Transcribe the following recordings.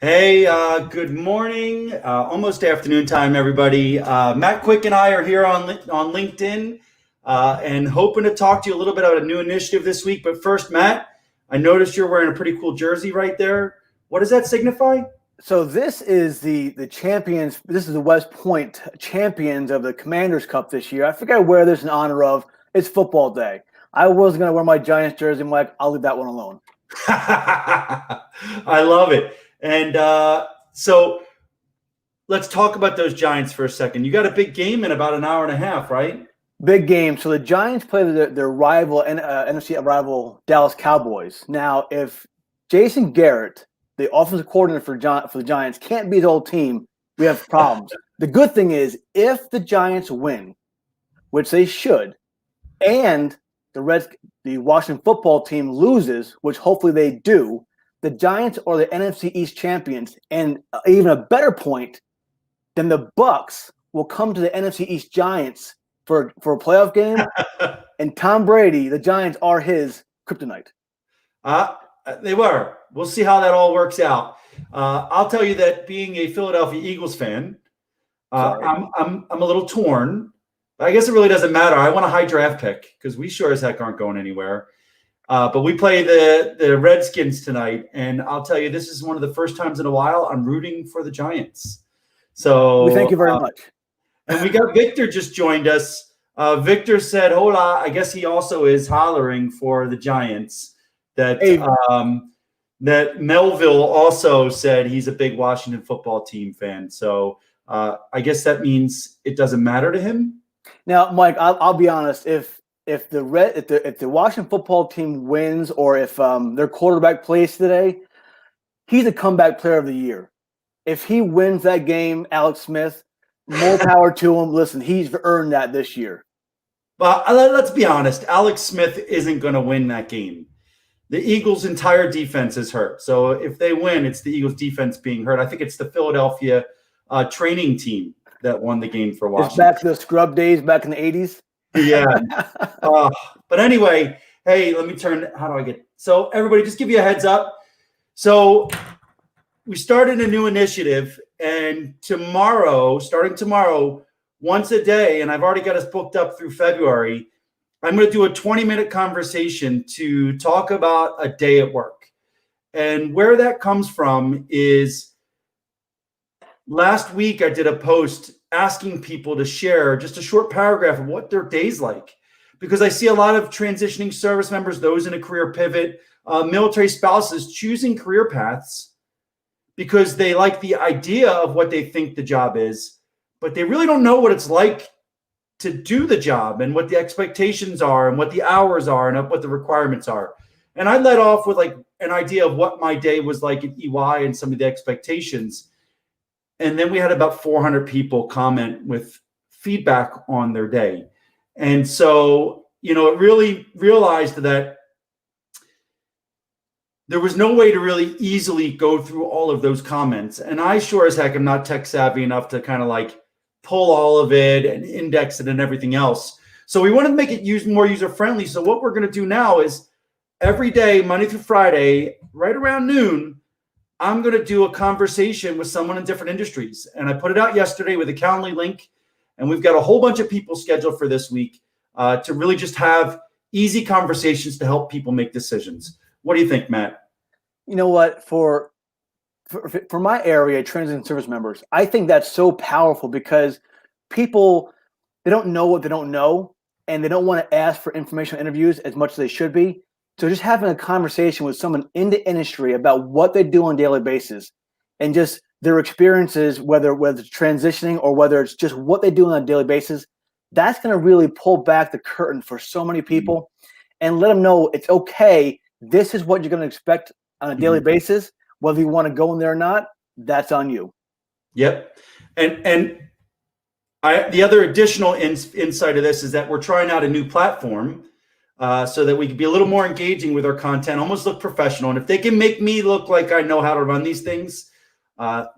Hey, good morning, almost afternoon time, everybody. Matt Quick and I are here on LinkedIn and hoping to talk to you a little bit about a new initiative this week. But first, Matt, I noticed you're wearing a pretty cool jersey right there. What does that signify? So this is the champions. This is the West Point champions of the Commanders Cup this year. I forget where this in honor of. It's football day. I was gonna wear my Giants jersey. I'm like, I'll leave that one alone. I love it. And so let's talk about those Giants for a second. You got a big game in about an hour and a half, right? Big game. So the Giants play their rival NFC rival Dallas Cowboys. Now, if Jason Garrett, the offensive coordinator for the Giants, can't beat his old team, we have problems. The good thing is, if the Giants win, which they should, and the Washington football team loses, which hopefully they do, the Giants are the NFC East champions. And even a better point, then the Bucks will come to the NFC East Giants for a playoff game, and Tom Brady, the Giants are his kryptonite. They were. We'll see how that all works out. I'll tell you that being a Philadelphia Eagles fan, I'm a little torn. I guess it really doesn't matter. I want a high draft pick because we sure as heck aren't going anywhere. But we play the Redskins tonight, and I'll tell you, this is one of the first times in a while I'm rooting for the Giants. So we thank you very much. And we got Victor just joined us. Victor said, "Hola." I guess he also is hollering for the Giants. That that Melville also said he's a big Washington football team fan. So I guess that means it doesn't matter to him. Now, Mike, I'll be honest. If the Washington football team wins, or if their quarterback plays today, he's a comeback player of the year. If he wins that game, Alex Smith, more power to him. Listen, he's earned that this year. But let's be honest. Alex Smith isn't going to win that game. The Eagles' entire defense is hurt. So if they win, it's the Eagles' defense being hurt. I think it's the Philadelphia training team that won the game for Washington. It's back to the scrub days back in the 80s. Yeah. But anyway, hey, let me turn. How do I get? So everybody, just give you a heads up. So we started a new initiative, and starting tomorrow, once a day, and I've already got us booked up through February, I'm going to do a 20-minute conversation to talk about a day at work. And where that comes from is last week I did a post asking people to share just a short paragraph of what their day's like. Because I see a lot of transitioning service members, those in a career pivot, military spouses choosing career paths because they like the idea of what they think the job is, but they really don't know what it's like to do the job and what the expectations are and what the hours are and what the requirements are. And I led off with like an idea of what my day was like at EY and some of the expectations. And then we had about 400 people comment with feedback on their day. And so, it really realized that there was no way to really easily go through all of those comments. And I sure as heck am not tech savvy enough to kind of like pull all of it and index it and everything else. So we wanted to make it more user-friendly. So what we're going to do now is every day, Monday through Friday, right around noon, I'm going to do a conversation with someone in different industries. And I put it out yesterday with a Calendly link. And we've got a whole bunch of people scheduled for this week to really just have easy conversations to help people make decisions. What do you think, Matt? You know what? For my area, transition service members, I think that's so powerful because people, they don't know what they don't know, and they don't want to ask for informational interviews as much as they should be. So just having a conversation with someone in the industry about what they do on a daily basis and just their experiences, whether it's transitioning or whether it's just what they do on a daily basis, that's going to really pull back the curtain for so many people and let them know it's okay. This is what you're going to expect on a daily basis. Whether you want to go in there or not, that's on you. Yep. And the other additional insight of this is that we're trying out a new platform so that we can be a little more engaging with our content, almost look professional. And if they can make me look like I know how to run these things,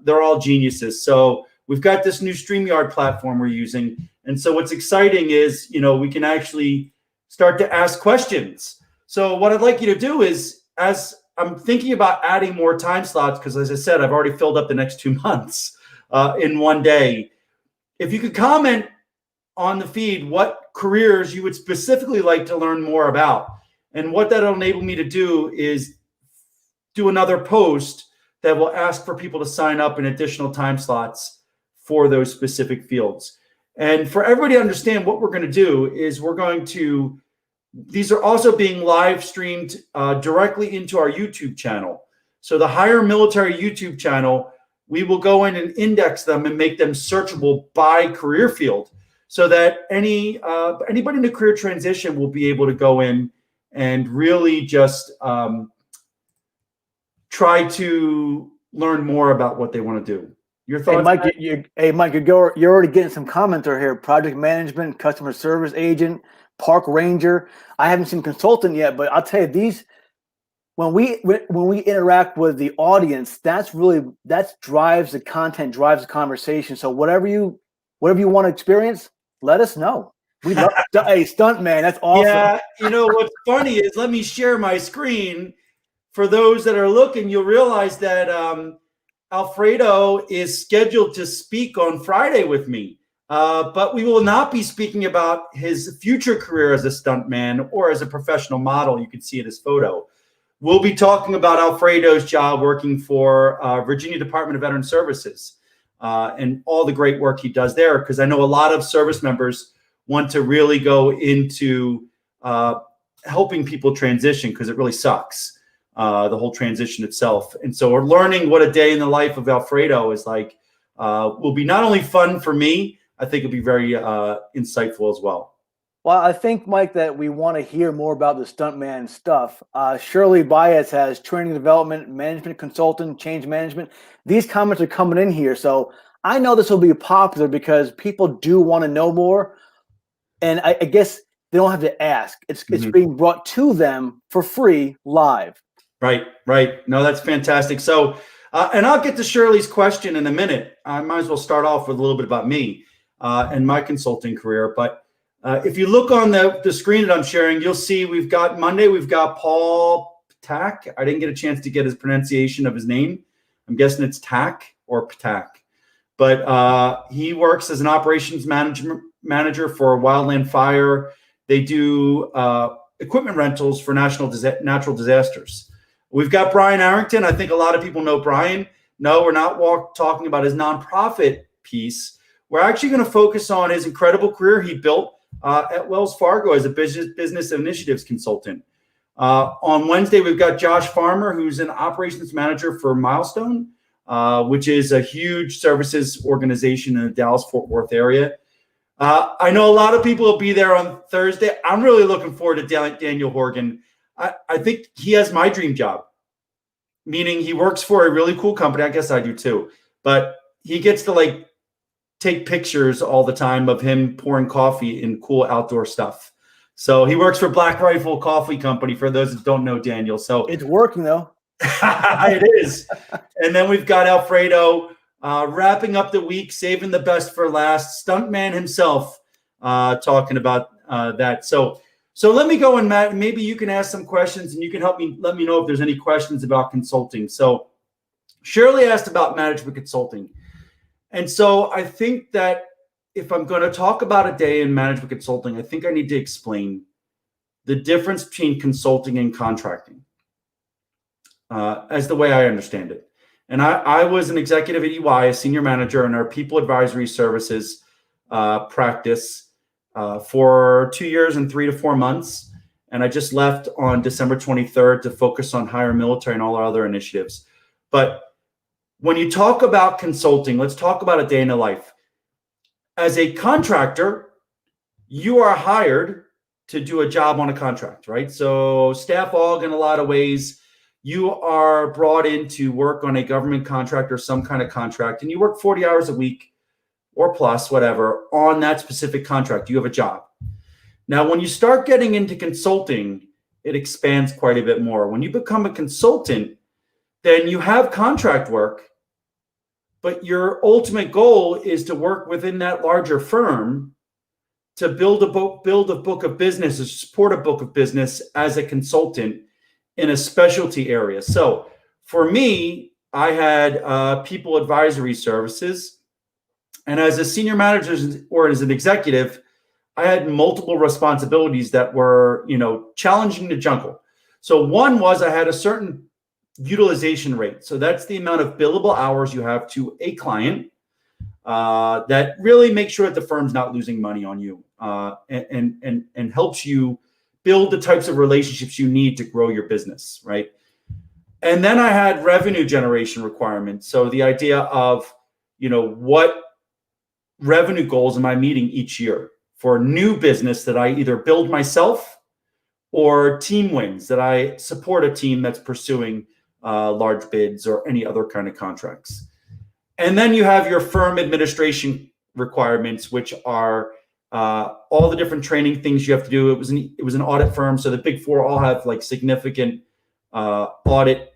they're all geniuses. So we've got this new StreamYard platform we're using. And so what's exciting is, we can actually start to ask questions. So what I'd like you to do is, as I'm thinking about adding more time slots because, as I said, I've already filled up the next 2 months in one day. If you could comment on the feed what careers you would specifically like to learn more about. And what that'll enable me to do is do another post that will ask for people to sign up in additional time slots for those specific fields. And for everybody to understand, what we're going to do is these are also being live streamed directly into our YouTube channel. So the Hire Military YouTube channel, we will go in and index them and make them searchable by career field, so that anybody in a career transition will be able to go in and really just try to learn more about what they want to do. Your thoughts? Hey, Mike, you're already getting some commenter here. Project management, customer service agent, park ranger. I haven't seen consultant yet, but I'll tell you, when we interact with the audience, that drives the content, drives the conversation. So whatever you want to experience, let us know. We love a stunt man. That's awesome. Yeah, what's funny is, let me share my screen. For those that are looking, you'll realize that Alfredo is scheduled to speak on Friday with me. But we will not be speaking about his future career as a stuntman or as a professional model. You can see in his photo. We'll be talking about Alfredo's job working for Virginia Department of Veteran Services and all the great work he does there, because I know a lot of service members want to really go into helping people transition, because it really sucks, the whole transition itself. And so we're learning what a day in the life of Alfredo is like. Will be not only fun for me, I think it'll be very insightful as well. Well, I think, Mike, that we want to hear more about the stuntman stuff. Shirley Baez has training development, management consultant, change management. These comments are coming in here. So I know this will be popular because people do want to know more. And I guess they don't have to ask. It's being brought to them for free live. Right. No, that's fantastic. So, and I'll get to Shirley's question in a minute. I might as well start off with a little bit about me and my consulting career. But if you look on the screen that I'm sharing, you'll see we've got Paul Ptak. I didn't get a chance to get his pronunciation of his name. I'm guessing it's Tak or Ptak. But he works as an operations manager for Wildland Fire. They do equipment rentals for natural disasters. We've got Brian Arrington. I think a lot of people know Brian. No, we're not talking about his nonprofit piece. We're actually going to focus on his incredible career he built at Wells Fargo as a business initiatives consultant. On Wednesday, we've got Josh Farmer, who's an operations manager for Milestone, which is a huge services organization in the Dallas-Fort Worth area. I know a lot of people will be there on Thursday. I'm really looking forward to Daniel Horgan. I think he has my dream job, meaning he works for a really cool company. I guess I do too. But he gets to take pictures all the time of him pouring coffee in cool outdoor stuff. So he works for Black Rifle Coffee Company, for those that don't know Daniel. So it's working though. It is. And then we've got Alfredo wrapping up the week, saving the best for last, stuntman himself, talking about that. So let me go, and Matt, maybe you can ask some questions and you can let me know if there's any questions about consulting. So Shirley asked about management consulting. And so I think that if I'm going to talk about a day in management consulting, I think I need to explain the difference between consulting and contracting as the way I understand it. And I was an executive at EY, a senior manager in our people advisory services practice for 2 years and 3 to 4 months. And I just left on December 23rd to focus on Hire Military and all our other initiatives. But when you talk about consulting, let's talk about a day in the life. As a contractor, you are hired to do a job on a contract, right? So staff aug in a lot of ways, you are brought in to work on a government contract or some kind of contract, and you work 40 hours a week or plus, whatever, on that specific contract. You have a job. Now, when you start getting into consulting, it expands quite a bit more. When you become a consultant, then you have contract work, but your ultimate goal is to work within that larger firm to build a book of business, or support a book of business as a consultant in a specialty area. So for me, I had people advisory services. And as a senior manager or as an executive, I had multiple responsibilities that were, challenging to juggle. So one was I had a certain utilization rate. So that's the amount of billable hours you have to a client that really makes sure that the firm's not losing money on you and helps you build the types of relationships you need to grow your business, right? And then I had revenue generation requirements. So the idea of, what revenue goals am I meeting each year for new business that I either build myself or team wins that I support a team that's pursuing large bids or any other kind of contracts. And then you have your firm administration requirements, which are all the different training things you have to do. It was an audit firm, so the Big Four all have like significant audit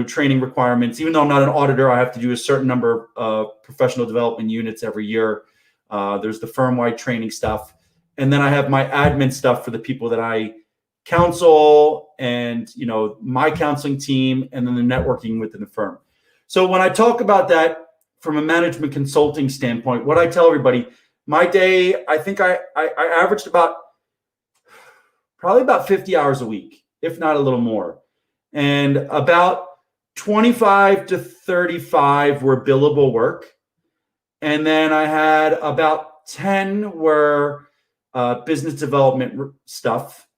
training requirements. Even though I'm not an auditor, I have to do a certain number of professional development units every year. There's the firm-wide training stuff. And then I have my admin stuff for the people that I counsel and, my counseling team, and then the networking within the firm. So when I talk about that from a management consulting standpoint, what I tell everybody, my day, I think I averaged probably about 50 hours a week, if not a little more. And about 25 to 35 were billable work. And then I had about 10 were business development stuff.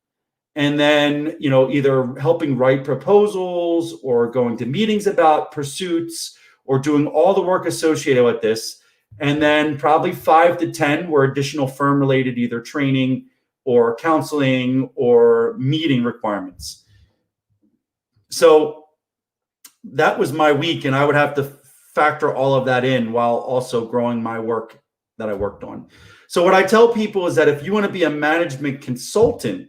And then, either helping write proposals or going to meetings about pursuits or doing all the work associated with this. And then probably 5 to 10 were additional firm related, either training or counseling or meeting requirements. So that was my week, and I would have to factor all of that in while also growing my work that I worked on. So what I tell people is that if you want to be a management consultant,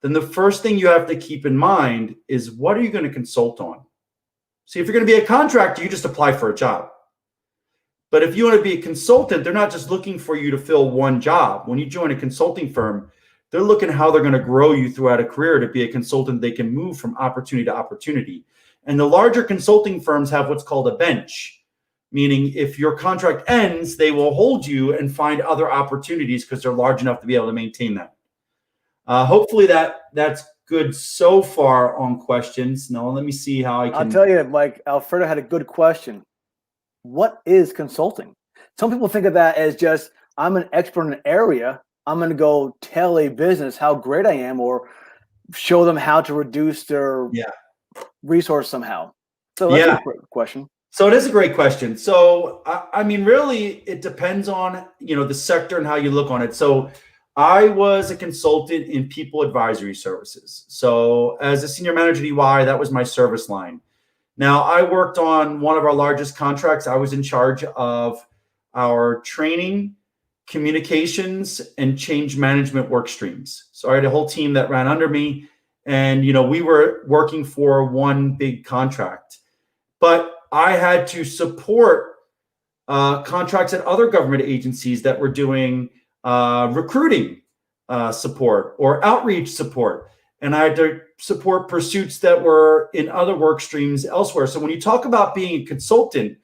then the first thing you have to keep in mind is, what are you going to consult on? See, if you're going to be a contractor, you just apply for a job. But if you want to be a consultant, they're not just looking for you to fill one job. When you join a consulting firm, they're looking at how they're going to grow you throughout a career to be a consultant. They can move from opportunity to opportunity. And the larger consulting firms have what's called a bench, meaning if your contract ends, they will hold you and find other opportunities because they're large enough to be able to maintain that. Hopefully that's good so far on questions. Now, let me see how I can. I'll tell you, Mike, Alfredo had a good question. What is consulting? Some people think of that as just, I'm an expert in an area. I'm going to go tell a business how great I am or show them how to reduce their resource somehow. So that's a great question. So it is a great question. So, I mean, really, it depends on, the sector and how you look on it. So I was a consultant in people advisory services. So as a senior manager at EY, that was my service line. Now, I worked on one of our largest contracts. I was in charge of our training, communications, and change management work streams. So I had a whole team that ran under me, and we were working for one big contract. But I had to support contracts at other government agencies that were doing recruiting support or outreach support. And I had to support pursuits that were in other work streams elsewhere. So when you talk about being a consultant,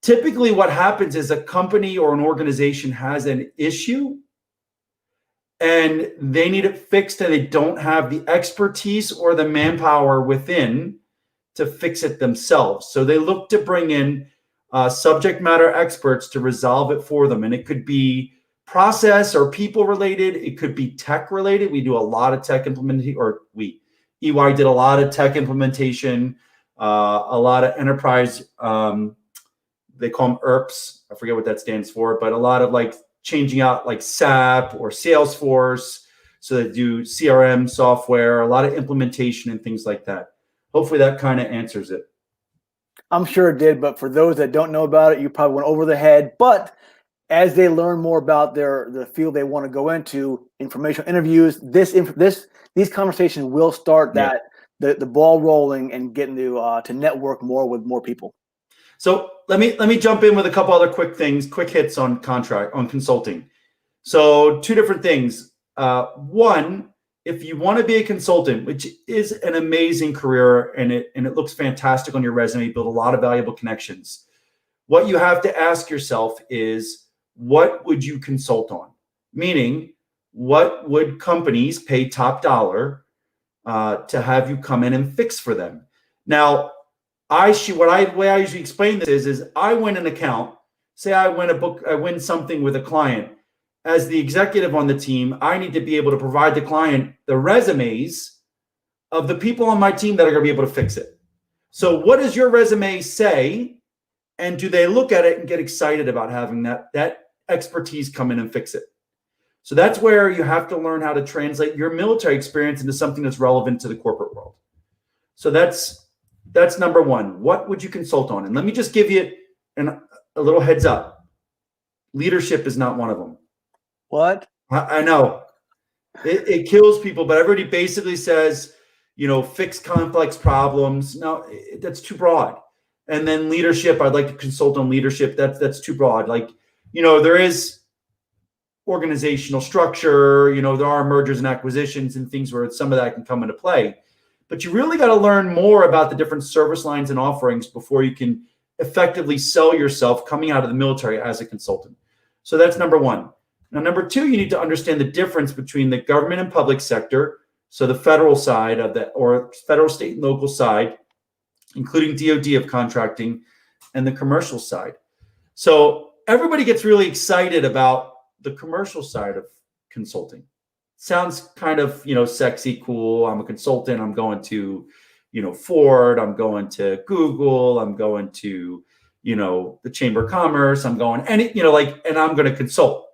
typically what happens is a company or an organization has an issue and they need it fixed, and they don't have the expertise or the manpower within to fix it themselves. So they look to bring in subject matter experts to resolve it for them. And it could be process or people related. It could be tech related. We do a lot of tech implementation, EY did a lot of tech implementation, a lot of enterprise, they call them ERPs. I forget what that stands for, but a lot of like changing out like SAP or Salesforce. So they do CRM software, a lot of implementation and things like that. Hopefully that kind of answers it. I'm sure it did, but for those that don't know about it, you probably went over the head. But as they learn more about the field they want to go into, informational interviews, these conversations will start the ball rolling and getting to network more with more people. So let me jump in with a couple other quick hits on consulting. So two different things. One, if you want to be a consultant, which is an amazing career and it looks fantastic on your resume, build a lot of valuable connections, what you have to ask yourself is, what would you consult on? Meaning, what would companies pay top dollar to have you come in and fix for them? Now, the way I usually explain this is I win an account. Say I win something with a client. As the executive on the team, I need to be able to provide the client the resumes of the people on my team that are going to be able to fix it. So what does your resume say? And do they look at it and get excited about having that expertise come in and fix it? So that's where you have to learn how to translate your military experience into something that's relevant to the corporate world. So that's number one. What would you consult on? And let me just give you a little heads up. Leadership is not one of them. What? I know. It kills people, but everybody basically says, fix complex problems. No, that's too broad. And then leadership, I'd like to consult on leadership. That's too broad. There is organizational structure, there are mergers and acquisitions and things where some of that can come into play. But you really got to learn more about the different service lines and offerings before you can effectively sell yourself coming out of the military as a consultant. So that's number one. Now, number two, you need to understand the difference between the government and public sector, so the federal side of that, or federal, state, and local side, including DoD of contracting, and the commercial side. So everybody gets really excited about the commercial side of consulting. Sounds kind of, sexy, cool. I'm a consultant. I'm going to, Ford. I'm going to Google. I'm going to, the Chamber of Commerce. I'm going and I'm going to consult.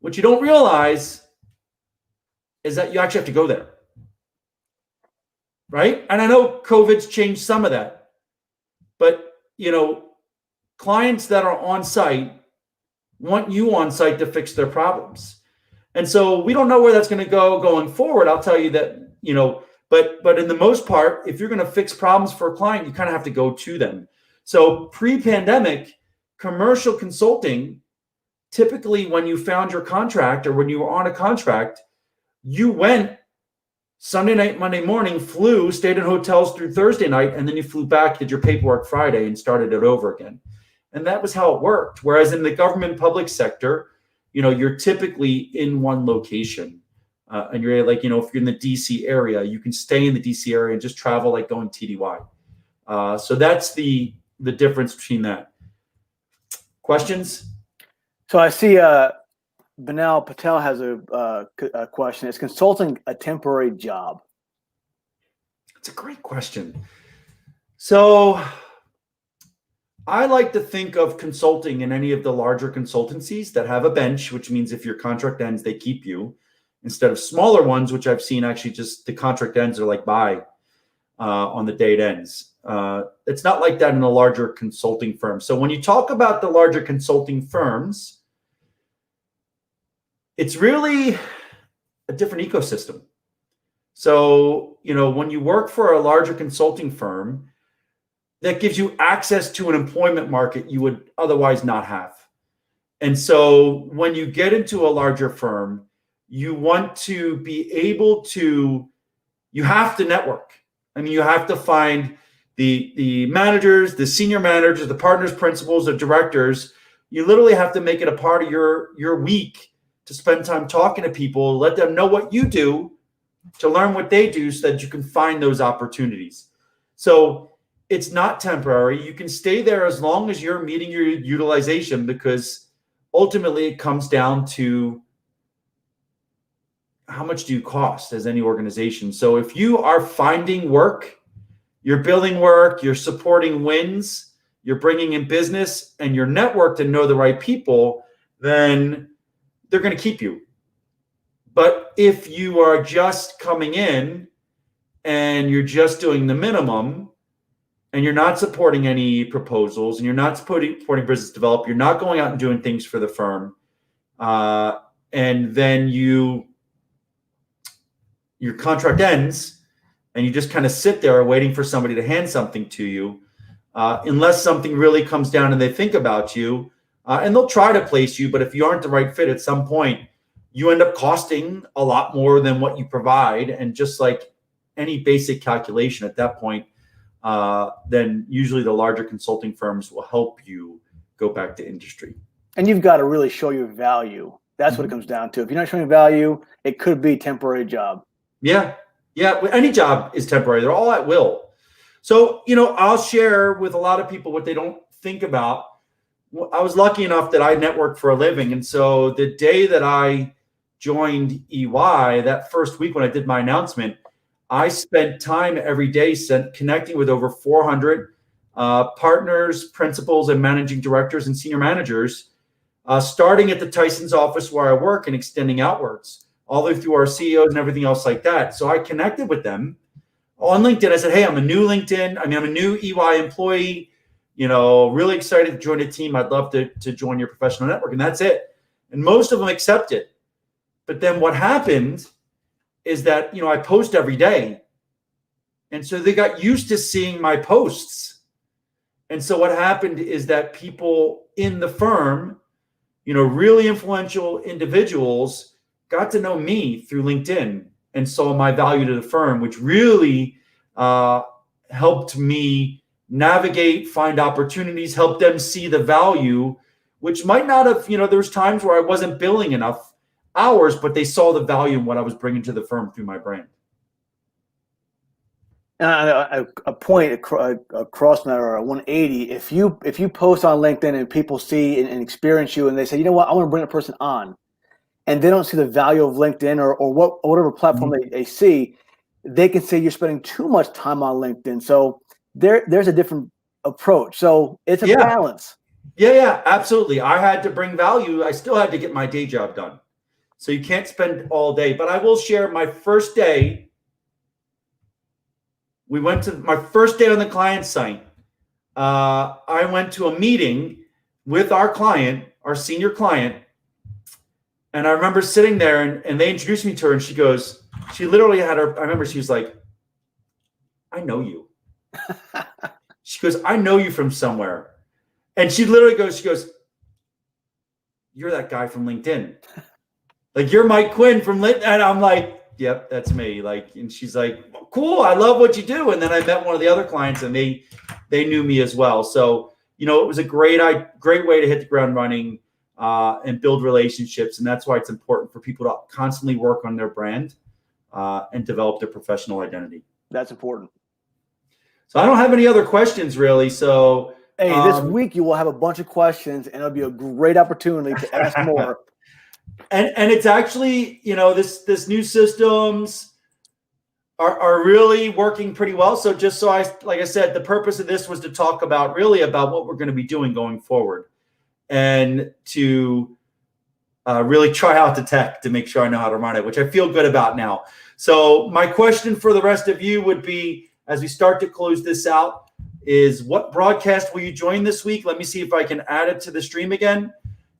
What you don't realize is that you actually have to go there. Right? And I know COVID's changed some of that, but, clients that are on site want you on site to fix their problems. And so we don't know where that's going to go going forward. I'll tell you that, but in the most part, if you're going to fix problems for a client, you kind of have to go to them. So pre-pandemic, commercial consulting, typically when you found your contract or when you were on a contract, you went Sunday night, Monday morning, flew, stayed in hotels through Thursday night, and then you flew back, did your paperwork Friday, and started it over again. And that was how it worked. Whereas in the government public sector, you're typically in one location. And you're if you're in the DC area, you can stay in the DC area and just travel like going TDY. So that's the difference between that. Questions? So I see Banal Patel has a question. Is consulting a temporary job? It's a great question. So I like to think of consulting in any of the larger consultancies that have a bench, which means if your contract ends, they keep you, instead of smaller ones, which I've seen actually just the contract ends are like bye on the day it ends. It's not like that in a larger consulting firm. So when you talk about the larger consulting firms, it's really a different ecosystem. So, when you work for a larger consulting firm, that gives you access to an employment market you would otherwise not have. And so when you get into a larger firm, you want to be able to, you have to network. I mean, you have to find the managers, the senior managers, the partners, principals, the directors. You literally have to make it a part of your week to spend time talking to people, let them know what you do, to learn what they do so that you can find those opportunities. So it's not temporary. You can stay there as long as you're meeting your utilization, because ultimately it comes down to how much do you cost as any organization. So if you are finding work, you're building work, you're supporting wins, you're bringing in business, and you're networked and know the right people, then they're going to keep you. But if you are just coming in and you're just doing the minimum, and you're not supporting any proposals, and you're not supporting business development, you're not going out and doing things for the firm, and then your contract ends, and you just kind of sit there waiting for somebody to hand something to you, unless something really comes down and they think about you, and they'll try to place you, but if you aren't the right fit at some point, you end up costing a lot more than what you provide. And just like any basic calculation at that point, then usually the larger consulting firms will help you go back to industry. And you've got to really show your value. That's what it comes down to. If you're not showing value, it could be a temporary job. Yeah. Yeah. Any job is temporary. They're all at will. So, I'll share with a lot of people what they don't think about. I was lucky enough that I networked for a living. And so the day that I joined EY, that first week when I did my announcement, I spent time every day connecting with over 400 partners, principals, and managing directors and senior managers, starting at the Tyson's office where I work and extending outwards, all the way through our CEOs and everything else like that. So I connected with them on LinkedIn. I said, hey, I'm a new EY employee, really excited to join a team. I'd love to join your professional network. And that's it. And most of them accepted. But then what happened is that, I post every day. And so they got used to seeing my posts. And so what happened is that people in the firm, really influential individuals got to know me through LinkedIn and saw my value to the firm, which really helped me navigate, find opportunities, help them see the value, which might not have, there was times where I wasn't billing enough hours, but they saw the value in what I was bringing to the firm through my brand. A point across that, or a 180. If you post on LinkedIn and people see and experience you, and they say, you know what, I want to bring a person on, and they don't see the value of LinkedIn or whatever platform they see, they can say you're spending too much time on LinkedIn. So there's a different approach. So it's a balance. Yeah, absolutely. I had to bring value. I still had to get my day job done. So you can't spend all day. But I will share my first day. We went to my first day on the client site. I went to a meeting with our client, our senior client. And I remember sitting there and they introduced me to her, and she literally had I remember she was like, I know you. She goes, I know you from somewhere. And she literally goes, you're that guy from LinkedIn. Like, you're Mike Quinn from LinkedIn. And I'm like, yep, that's me. And she's like, cool, I love what you do. And then I met one of the other clients, and they knew me as well. So, it was a great way to hit the ground running and build relationships. And that's why it's important for people to constantly work on their brand and develop their professional identity. That's important. So I don't have any other questions really. So hey, this week you will have a bunch of questions, and it'll be a great opportunity to ask more. And it's actually, this new systems are really working pretty well. So like I said, the purpose of this was to talk about what we're going to be doing going forward, and to really try out the tech to make sure I know how to run it, which I feel good about now. So my question for the rest of you would be, as we start to close this out, is what broadcast will you join this week? Let me see if I can add it to the stream again.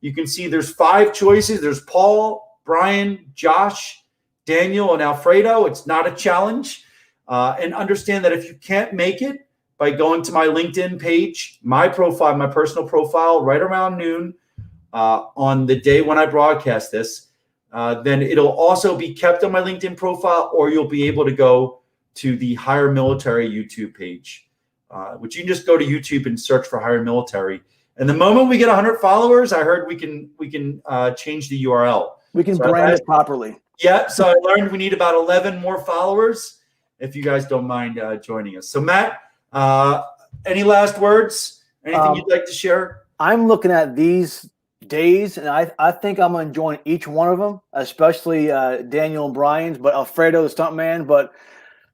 You can see there's 5 choices. There's Paul, Brian, Josh, Daniel, and Alfredo. It's not a challenge. And understand that if you can't make it, by going to my LinkedIn page, my profile, my personal profile, right around noon on the day when I broadcast this, then it'll also be kept on my LinkedIn profile, or you'll be able to go to the Hire Military YouTube page, which you can just go to YouTube and search for Hire Military. And the moment we get 100 followers, I heard we can change the URL. We can brand it properly. Yeah, so I learned we need about 11 more followers, if you guys don't mind joining us. So Matt, any last words? Anything you'd like to share? I'm looking at these days, and I think I'm going to join each one of them, especially Daniel and Brian's, but Alfredo, the stuntman. But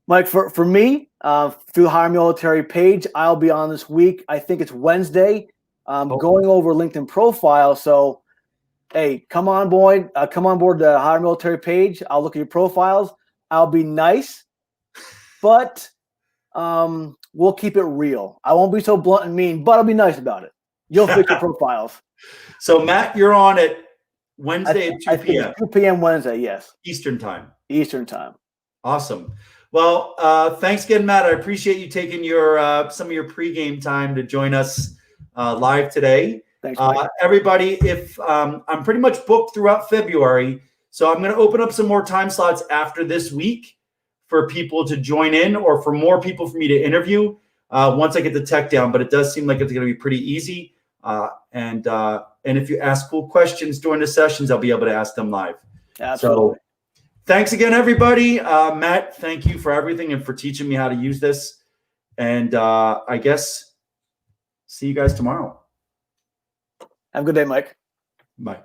Mike, for me, through the Hire Military page, I'll be on this week. I think it's Wednesday. Going over LinkedIn profile. So, hey, come on board the Hire Military page. I'll look at your profiles. I'll be nice, but we'll keep it real. I won't be so blunt and mean, but I'll be nice about it. You'll fix your profiles. So, Matt, you're on at Wednesday at 2 p.m. 2 p.m. Wednesday, yes. Eastern time. Awesome. Well, thanks again, Matt. I appreciate you taking some of your pregame time to join us live today. Thanks, Mike. Everybody, if I'm pretty much booked throughout February, So I'm going to open up some more time slots after this week for people to join in or for more people for me to interview once I get the tech down. But it does seem like it's going to be pretty easy. And if you ask cool questions during the sessions, I'll be able to ask them live. Absolutely. So thanks again, everybody. Matt, thank you for everything and for teaching me how to use this. And I guess see you guys tomorrow. Have a good day, Mike. Bye.